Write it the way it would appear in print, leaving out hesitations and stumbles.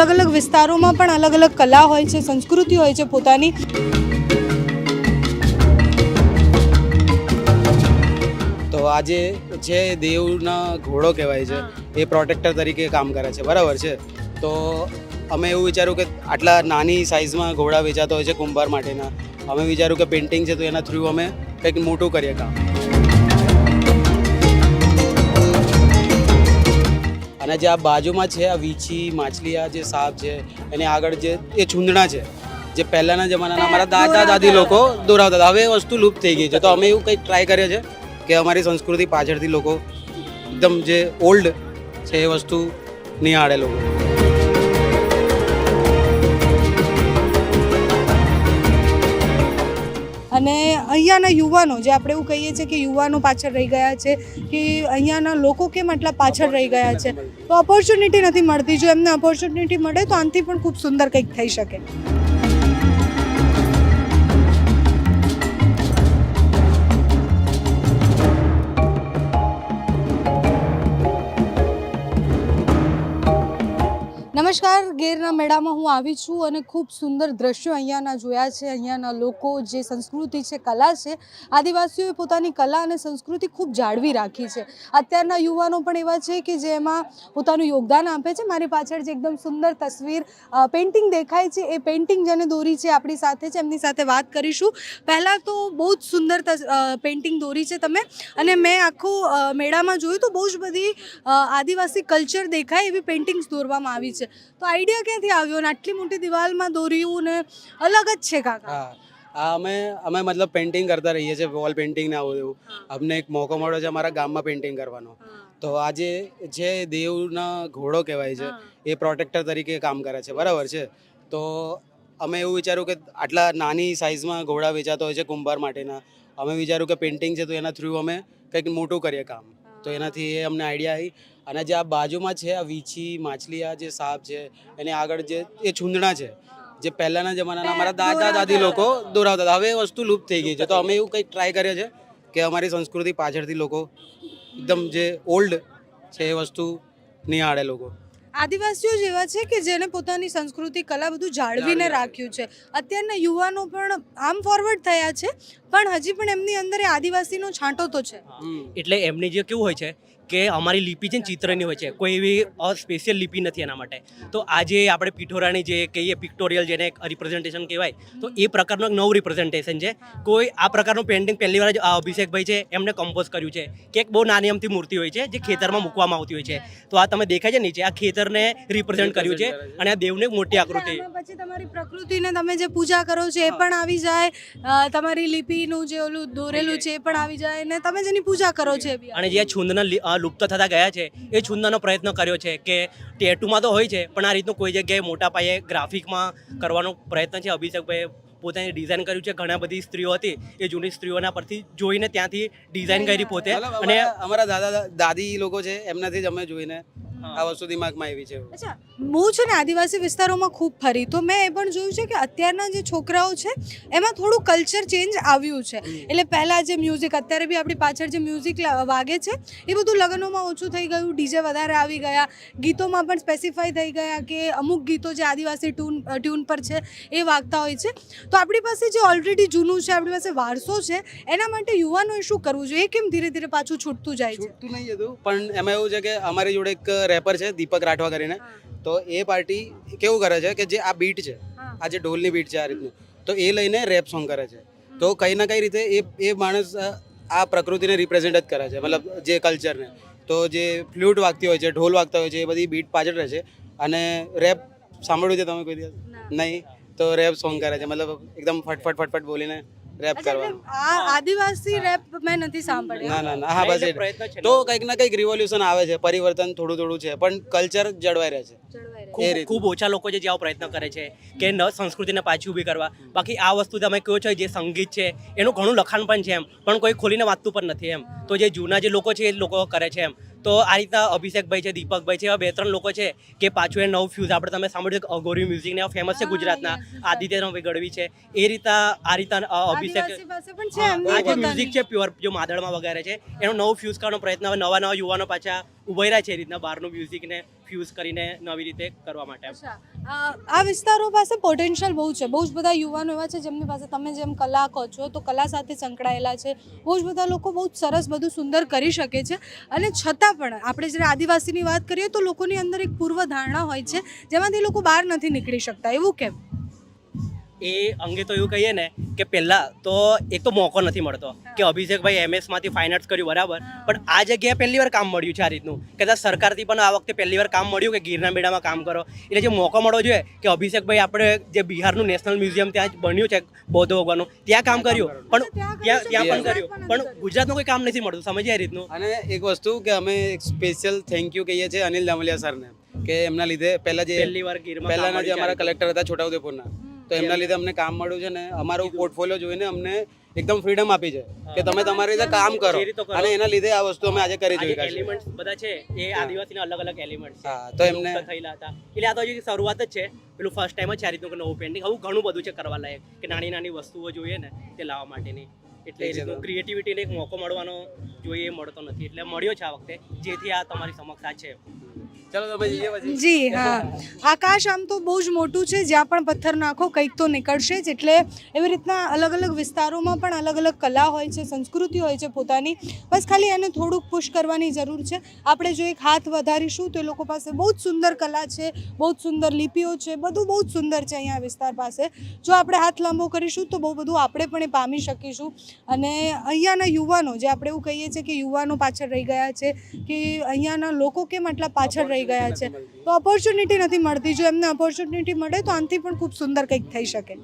અલગ અલગ વિસ્તારોમાં પણ અલગ અલગ કલા હોય છે, સંસ્કૃતિ હોય છે પોતાની. તો આજે જે દેવના ઘોડો કહેવાય છે એ પ્રોટેક્ટર તરીકે કામ કરે છે, બરાબર છે. તો અમે એવું વિચાર્યું કે આટલા નાની સાઇઝમાં ઘોડા વેચાતા હોય છે કુંભાર માટેના, અમે વિચાર્યું કે પેઇન્ટિંગ છે તો એના થ્રુ અમે કંઈક મોટું કરીએ કામ. અને જે આ બાજુમાં છે આ વીછી માછલી, આ જે સાપ છે એની આગળ જે એ છૂંદણા છે જે પહેલાંના જમાનાના અમારા દાદા દાદી લોકો દોરાવતા હતા, હવે એ વસ્તુ લુપ્ત થઈ ગઈ છે. તો અમે એવું કંઈક ટ્રાય કરીએ છીએ કે અમારી સંસ્કૃતિ પાછળથી લોકો એકદમ જે ઓલ્ડ છે એ વસ્તુ નિહાળે લોકો. અને અહીંયાના યુવાનો, જે આપણે એવું કહીએ છીએ કે યુવાનો પાછળ રહી ગયા છે, કે અહીંયાના લોકો કેમ આટલા પાછળ રહી ગયા છે, તો ઓપોર્ચ્યુનિટી નથી મળતી. જો એમને ઓપોર્ચ્યુનિટી મળે તો આનાથી પણ ખૂબ સુંદર કંઈક થઈ શકે. નમસ્કાર, ગેરના મેળામાં હું આવી છું અને ખૂબ સુંદર દ્રશ્યો અહીંયાના જોયા છે. અહીંયાના લોકો, જે સંસ્કૃતિ છે, કલા છે, આદિવાસીઓએ પોતાની કલા અને સંસ્કૃતિ ખૂબ જાળવી રાખી છે. અત્યારના યુવાનો પણ એવા છે કે જે એમાં પોતાનું યોગદાન આપે છે. મારી પાછળ જે એકદમ સુંદર તસવીર પેઇન્ટિંગ દેખાય છે, એ પેઇન્ટિંગ જેને દોરી છે આપણી સાથે છે, એમની સાથે વાત કરીશું. પહેલાં તો બહુ જ સુંદર પેઇન્ટિંગ દોરી છે તમે, અને મેં આખું મેળામાં જોયું તો બહુ જ બધી આદિવાસી કલ્ચર દેખાય એવી પેઇન્ટિંગ્સ દોરવામાં આવી છે. તો આઈડિયા ક્યાંથી આવ્યો ને આટલી મોટી દિવાલમાં દોર્યું ને અલગ જ છે કાકા? હા, અમે મતલબ પેઇન્ટિંગ કરતા રહીએ છીએ, વોલ પેઇન્ટિંગ ને આવું એવું. અમને એક મોકો મળ્યો છે અમારા ગામમાં પેઇન્ટિંગ કરવાનો. તો આજે જે દેવના ઘોડો કહેવાય છે એ પ્રોટેક્ટર તરીકે કામ કરે છે, બરાબર છે. તો અમે એવું વિચાર્યું કે આટલા નાની સાઇઝમાં ઘોડા વેચાતા હોય છે કુંભાર માટેના, અમે વિચાર્યું કે પેઇન્ટિંગ છે તો એના થ્રુ અમે કંઈક મોટું કરીએ કામ. તો એનાથી એ અમને આઈડિયા આવી. અને જે આ બાજુમાં છે આ વીછી માછલી, આ જે સાપ છે એની આગળ જે એ છૂંદણા છે જે પહેલાંના જમાનાના અમારા દાદા દાદી લોકો દોરાવતા હતા, હવે એ વસ્તુ લુપ્ત થઈ ગઈ છે. તો અમે એવું કંઈક ટ્રાય કરીએ છીએ કે અમારી સંસ્કૃતિ પાછળથી લોકો એકદમ જે ઓલ્ડ છે એ વસ્તુ નિહાળે લોકો. આદિવાસીઓ જ એવા છે કે જેને પોતાની સંસ્કૃતિ, કલા બધું જાળવીને રાખ્યું છે. અત્યારના યુવાનો પણ આમ ફોરવર્ડ થયા છે, પણ હજી પણ એમની અંદર એ આદિવાસીનો છાંટો તો છે. એટલે એમની જે કેવું હોય છે કે અમારી લિપિ છે ને ચિત્રની હોય છે, કોઈ એવી સ્પેશિયલ લિપિ નથી એના માટે. તો આજે આપણે પિઠોરાની જે કહીએ પિક્ટોરિયલ, જેને રિપ્રેઝન્ટેશન કહેવાય, તો એ પ્રકારનું એક નવું રિપ્રેઝન્ટેશન છે. કોઈ આ પ્રકારનું પેઇન્ટિંગ પહેલી વાર અભિષેકભાઈ છે એમને કમ્પોઝ કર્યું છે, કે એક બહુ નાની અમથી મૂર્તિ હોય છે જે ખેતરમાં મૂકવામાં આવતી હોય છે. તો આ તમે દેખાય છે નીચે, આ ખેતરને રિપ્રેઝન્ટ કર્યું છે, અને આ દેવને મોટી આકૃતિ. પછી તમારી પ્રકૃતિને તમે જે પૂજા કરો છો એ પણ આવી જાય, તમારી લિપિનું જે ઓલું દોરેલું છે એ પણ આવી જાય, ને તમે જેની પૂજા કરો છો એ બી. અને જે છૂંદના લુપ્ત થતા ગયા છે એ છૂંદનો પ્રયત્ન કર્યો છે કે ટેટુમાં તો હોય છે પણ આ રીતનું કોઈ જગ્યાએ મોટા પાયે ગ્રાફિકમાં કરવાનો પ્રયત્ન છે. અભિષેકભાઈએ પોતાની ડિઝાઇન કર્યું છે. ઘણા બધી સ્ત્રીઓ હતી એ જૂની સ્ત્રીઓના પરથી જોઈને ત્યાંથી ડિઝાઇન કરી પોતે. અને અમારા દાદા દાદી લોકો છે એમનાથી જ અમે જોઈને આ વસ્તુ દિમાગમાં આવી છે. અચ્છા, હું છે ને આદિવાસી વિસ્તારોમાં ખૂબ ફરી, તો મેં એ પણ જોયું છે કે અત્યારના જે છોકરાઓ છે એમાં થોડું કલ્ચર ચેન્જ આવ્યું છે. એટલે પહેલાં જે મ્યુઝિક, અત્યારે બી આપણી પાછળ જે મ્યુઝિક વાગે છે એ બધું લગ્નોમાં ઓછું થઈ ગયું, ડીજે વધારે આવી ગયા, ગીતોમાં પણ સ્પેસિફાઈ થઈ ગયા કે અમુક ગીતો જે આદિવાસી ટ્યુન પર છે એ વાગતા હોય છે. તો આપણી પાસે જે ઓલરેડી જૂનું છે, આપણી પાસે વારસો છે, એના માટે યુવાનોએ શું કરવું જોઈએ? કેમ ધીરે ધીરે પાછું છૂટતું જાય છે? છૂટતું નહીં જતું, પણ એમાં એવું છે કે અમારી જોડે એક રેપર છે દીપક રાઠવા કરીને, તો એ પાર્ટી કેવું કરે છે કે જે આ બીટ છે, આ જે ઢોલની બીટ છે આ રીતનું, તો એ લઈને રેપ સોંગ કરે છે. તો કંઈ ના કંઈ રીતે એ માણસ આ પ્રકૃતિને રિપ્રેઝેન્ટ જ કરે છે, મતલબ જે કલ્ચરને. તો જે ફ્લ્યુટ વાગતી હોય છે, ઢોલ વાગતા હોય છે, એ બધી બીટ પાછળ રહે છે. અને રેપ સાંભળ્યું છે તમે કોઈ દિવસ? નહીં? તો રેપ સોંગ કરે છે, મતલબ એકદમ ફટફટ ફટફટ બોલીને રેપ કરવાનું. આ આદિવાસી રેપ મેં નથી સાંભળ્યો. ના, હા બસ એ. તો કંઈક ના કંઈક રિવોલ્યુશન આવે છે, પરિવર્તન થોડું થોડું છે, પણ કલ્ચર જળવાઈ રહે છે. ખૂબ ઓછા લોકો છે જે આવો પ્રયત્ન કરે છે કે સંસ્કૃતિને પાછી ઊભી કરવા. બાકી આ વસ્તુ તમે કહો છો જે સંગીત છે એનું ઘણું લખાણ પણ છે એમ, પણ કોઈ ખોલીને વાંચતું પણ નથી એમ. તો જે જૂના જે લોકો છે એ લોકો કરે છે એમ. તો આ રીતના અભિષેકભાઈ છે, દીપકભાઈ છે, એવા 2-3 લોકો છે કે પાછું એ નવું ફ્યુઝ આપણે તમે સાંભળ્યું કે અઘોરી મ્યુઝિક ને ફેમસ છે ગુજરાતના, આદિત્ય ગઢવી છે, એ રીતના અભિષેક આદિવાસી પાસે પણ છે આ એમની જે પોતાની. મ્યુઝિક છે પ્યોર જો માદળમાં વગાડે છે એનો નવો ફ્યુઝ કરવાનો પ્રયત્ન હવે નવા યુવાનો પાછા ઉભરી રહ્યા છે એ રીતના બહારનું મ્યુઝિકને ફ્યુઝ કરીને નવી રીતે કરવા માટે. અચ્છા. આ વિસ્તારો પાસે પોટેન્શિયલ બહુ છે. બહુ જ બધા યુવાનો એવા છે જેમની પાસે તમે જેમ કલા કહો છો તો કલા સાથે સંકળાયેલા છે. બહુ જ બધા લોકો બહુ જ સરસ બધું સુંદર કરી શકે છે અને છતાં પણ આપણે જ્યારે આદિવાસીની વાત કરીએ તો લોકોની અંદર એક પૂર્વ ધારણા હોય છે જેમાંથી લોકો બહાર નથી નીકળી શકતા. એવું કેમ? એ અંગે તો એવું કહીએ ને કે પહેલાં તો એક તો મોકો નથી મળતો કે અભિષેકભાઈ MS-માંથી ફાઇન આર્ટ્સ કર્યું બરાબર, પણ આ જગ્યાએ પહેલી વાર કામ મળ્યું છે આ રીતનું, કદાચ સરકારથી પણ આ વખતે પહેલી વાર કામ મળ્યું કે ગીરના મેળામાં કામ કરો, એટલે જે મોકો મળવો જોઈએ કે અભિષેકભાઈ આપણે જે બિહારનું નેશનલ મ્યુઝિયમ ત્યાં જ બન્યું છે બૌદ્ધ ભગવાનનું, ત્યાં કામ કર્યું પણ ત્યાં પણ કર્યું પણ ગુજરાતમાં કોઈ કામ નથી મળતું, સમજીએ આ રીતનું. અને એક વસ્તુ કે અમે એક સ્પેશિયલ થેન્ક યુ કહીએ છીએ અનિલ દામલિયા સરને કે એમના લીધે પહેલી વાર ગીરમાં કામ પહેલાના જે મળ્યું છે. અમારા કલેક્ટર હતા છોટાઉદેપુરના, તો એમના લીધે અમને કામ મળ્યું છે ને અમારું પોર્ટફોલિયો જોઈને અમને એકદમ ફ્રીડમ આપી છે કે તમે તમારી રીતે કામ કરો, જે રીતે કરો. અને એના લીધે આ વસ્તુ અમે આજે કરી આ જે જોઈ છે. એલિમેન્ટ્સ બધા છે એ આદિવાસીના અલગ અલગ એલિમેન્ટ્સ છે. હા, તો એમને મુક્ત થયેલા હતા એટલે આ તો હજી શરૂઆત જ છે, પેલું ફર્સ્ટ ટાઈમ જ છે આ રીતનું કે નવું પેઇન્ટિંગ. આવું ઘણું બધું છે કરવા લાયક કે નાની નાની વસ્તુઓ જોઈએ ને તે લાવવા માટેની, એટલે એ રીતનું ક્રિએટિવિટીને એક મોકો મળવાનો જોઈએ એ મળતો નથી, એટલે મળ્યો છે આ વખતે, જેથી આ તમારી સમક્ષ આ છે. ચલો તમે જઈએ પછી. જી હા. આકાશ આમ તો બહુ જ મોટું છે, જ્યાં પણ પથ્થર નાખો કંઈક તો નીકળશે જ. એટલે એવી રીતના અલગ અલગ વિસ્તારોમાં પણ અલગ અલગ કલા હોય છે, સંસ્કૃતિ હોય છે પોતાની. બસ ખાલી એને થોડુંક પુશ કરવાની જરૂર છે. આપણે જો એક હાથ વધારીશું તો એ લોકો પાસે બહુ જ સુંદર કલા છે, બહુ જ સુંદર લિપિઓ છે, બધું બહુ જ સુંદર છે અહીંયા વિસ્તાર પાસે. જો આપણે હાથ લાંબો કરીશું તો બહુ બધું આપણે પણ એ પામી શકીશું. અને અહીંયાના યુવાનો, જે આપણે એવું કહીએ છીએ કે યુવાનો પાછળ રહી ગયા છે કે અહીંયાના લોકો કેમ આટલા પાછળ રહી ગયા છે, તો ઓપોર્ચ્યુનિટી નથી મળતી. જો એમને ઓપોર્ચ્યુનિટી મળે તો આનાથી પણ ખૂબ સુંદર કંઈક થઈ શકે.